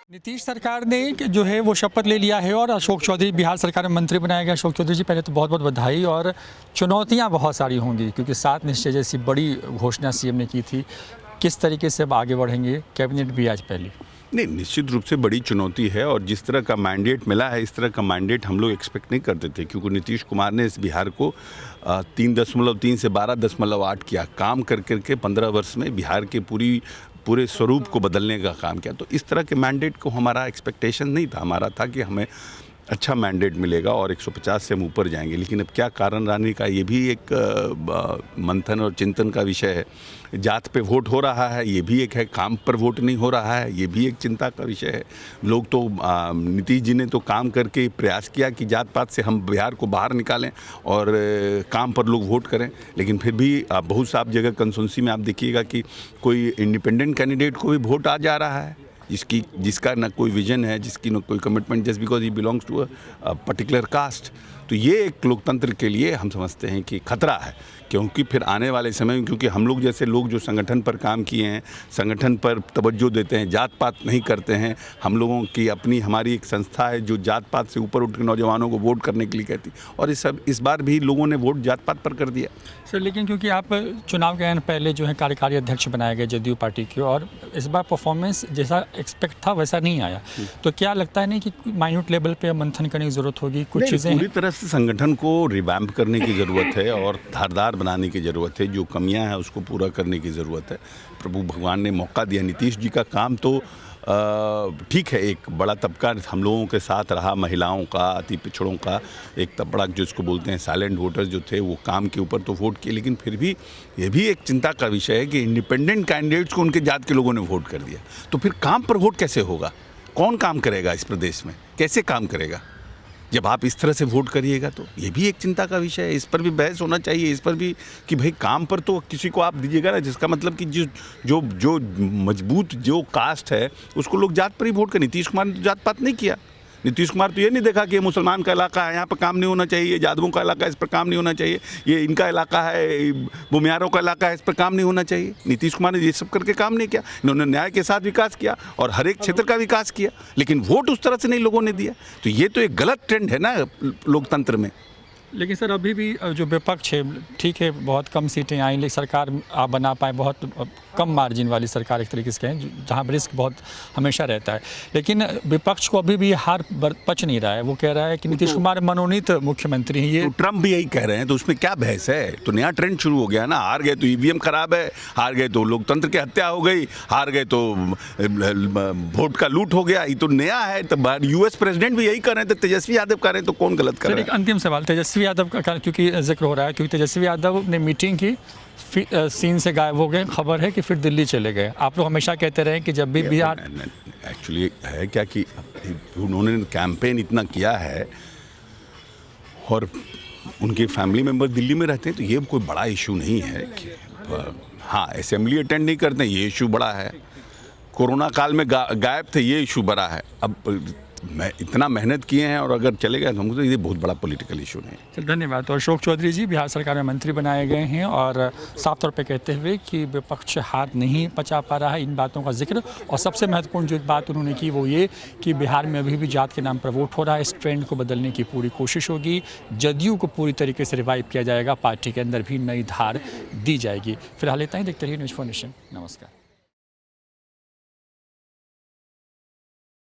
नीतीश सरकार ने जो है वो शपथ ले लिया है और अशोक चौधरी बिहार सरकार में मंत्री बनाया गया। अशोक चौधरी जी, पहले तो बहुत बहुत बधाई। और चुनौतियां बहुत सारी होंगी क्योंकि 7 निश्चय जैसी बड़ी घोषणा सीएम ने की थी। किस तरीके से अब आगे बढ़ेंगे? कैबिनेट भी आज पहली नहीं, निश्चित रूप से बड़ी चुनौती है और जिस तरह का मैंडेट मिला है इस तरह का मैंडेट हम लोग एक्सपेक्ट नहीं करते थे, क्योंकि नीतीश कुमार ने इस बिहार को 3.3 से 12.8 किया काम कर करके 15 वर्ष में बिहार के पूरे स्वरूप को बदलने का काम किया। तो इस तरह के मैंडेट को हमारा एक्सपेक्टेशन नहीं था। हमारा था कि हमें अच्छा मैंडेट मिलेगा और 150 से हम ऊपर जाएंगे, लेकिन अब क्या कारण रहने का ये भी एक मंथन और चिंतन का विषय है। जात पे वोट हो रहा है, ये भी एक है। काम पर वोट नहीं हो रहा है, ये भी एक चिंता का विषय है। लोग तो नीतीश जी ने तो काम करके प्रयास किया कि जात पात से हम बिहार को बाहर निकालें और काम पर लोग वोट करें, लेकिन फिर भी बहुत साफ जगह कंसोंसी में आप देखिएगा कि कोई इंडिपेंडेंट कैंडिडेट को भी वोट आ जा रहा है जिसका ना कोई विजन है, जिसकी ना कोई commitment, just because he belongs to a particular caste. तो ये एक लोकतंत्र के लिए हम समझते हैं कि खतरा है, क्योंकि फिर आने वाले समय में, क्योंकि हम लोग जैसे लोग जो संगठन पर काम किए हैं, संगठन पर तवज्जो देते हैं, जात पात नहीं करते हैं, हम लोगों की हमारी एक संस्था है जो जात पात से ऊपर उठ के नौजवानों को वोट करने के लिए कहती, और इस बार भी लोगों ने वोट जात पात पर कर दिया। सर, लेकिन क्योंकि आप चुनाव के पहले जो है कार्यकारी अध्यक्ष बनाए गए जदयू पार्टी के, और इस बार परफॉर्मेंस जैसा एक्सपेक्ट था वैसा नहीं आया, तो क्या लगता है नहीं कि माइन्यूट लेवल पे मंथन करने की ज़रूरत होगी? कुछ चीज़ें पूरी तरह से संगठन को रिवैम्प करने की ज़रूरत है और धारदार बनाने की ज़रूरत है। जो कमियां हैं उसको पूरा करने की ज़रूरत है। प्रभु भगवान ने मौका दिया। नीतीश जी का काम तो ठीक है, एक बड़ा तबका हम लोगों के साथ रहा, महिलाओं का, अति पिछड़ों का एक तबका जो इसको बोलते हैं साइलेंट वोटर्स जो थे, वो काम के ऊपर तो वोट किए, लेकिन फिर भी ये भी एक चिंता का विषय है कि इंडिपेंडेंट कैंडिडेट्स को उनके जात के लोगों ने वोट कर दिया। तो फिर काम पर वोट कैसे होगा? कौन काम करेगा इस प्रदेश में? कैसे काम करेगा जब आप इस तरह से वोट करिएगा? तो ये भी एक चिंता का विषय है। इस पर भी बहस होना चाहिए, इस पर भी कि भाई काम पर तो किसी को आप दीजिएगा ना, जिसका मतलब कि जो मजबूत जो कास्ट है उसको लोग जात पर ही वोट कर। नीतीश कुमार ने तो जात पात नहीं किया। नीतीश कुमार तो ये नहीं देखा कि ये मुसलमान का इलाका है, यहाँ पर काम नहीं होना चाहिए, ये यादवों का इलाका है, इस पर काम नहीं होना चाहिए, ये इनका इलाका है, बुमियारों का इलाका है, इस पर काम नहीं होना चाहिए। नीतीश कुमार ने ये सब करके काम नहीं किया। इन्होंने न्याय के साथ विकास किया और हर एक क्षेत्र का विकास किया, लेकिन वोट उस तरह से नहीं लोगों ने दिया। तो ये तो एक गलत ट्रेंड है ना लोकतंत्र में। लेकिन सर, अभी भी जो विपक्ष है, ठीक है, बहुत कम सीटें आई, लेकिन सरकार आप बना पाए, बहुत कम मार्जिन वाली सरकार एक तरीके से कहें, जहाँ पर रिस्क बहुत हमेशा रहता है। लेकिन विपक्ष को अभी भी हार पच नहीं रहा है। वो कह रहा है कि नीतीश कुमार मनोनीत मुख्यमंत्री हैं। ये तो ट्रम्प भी यही कह रहे हैं, तो उसमें क्या बहस है? तो नया ट्रेंड शुरू हो गया ना। हार गए तो ईवीएम खराब है, हार गए तो लोकतंत्र की हत्या हो गई, हार गए तो वोट का लूट हो गया। ये तो नया है। तो यूएस प्रेसिडेंट भी यही कर रहे हैं, तो तेजस्वी यादव कर रहे हैं, तो कौन गलत कर रहा है? एक अंतिम सवाल, तेजस्वी यादव का क्योंकि जिक्र हो रहा है, क्योंकि तेजस्वी यादव ने मीटिंग की, सीन से गायब हो गए। खबर है कि फिर दिल्ली चले गए। आप लोग हमेशा कहते रहे कि जब भी बिहार, एक्चुअली है क्या कि उन्होंने कैंपेन इतना किया है और उनके फैमिली मेंबर दिल्ली में रहते हैं, तो ये कोई बड़ा इशू नहीं है। हाँ, असेंबली अटेंड नहीं करते, ये इशू बड़ा है। कोरोना काल में गायब थे, ये इशू बड़ा है। अब मैं इतना मेहनत किए हैं और अगर चले गए तो हमको तो ये बहुत बड़ा पॉलिटिकल इशू नहीं है। चल, धन्यवाद। तो अशोक चौधरी जी बिहार सरकार में मंत्री बनाए गए हैं और साफ तौर पे कहते हुए कि विपक्ष हाथ नहीं पचा पा रहा है, इन बातों का जिक्र। और सबसे महत्वपूर्ण जो एक बात उन्होंने की वो ये कि बिहार में अभी भी जात के नाम पर वोट हो रहा है। इस ट्रेंड को बदलने की पूरी कोशिश होगी। जदयू को पूरी तरीके से रिवाइव किया जाएगा, पार्टी के अंदर भी नई धार दी जाएगी। फिलहाल इतना ही। देखते रहिए न्यूज़4 नेशन। नमस्कार।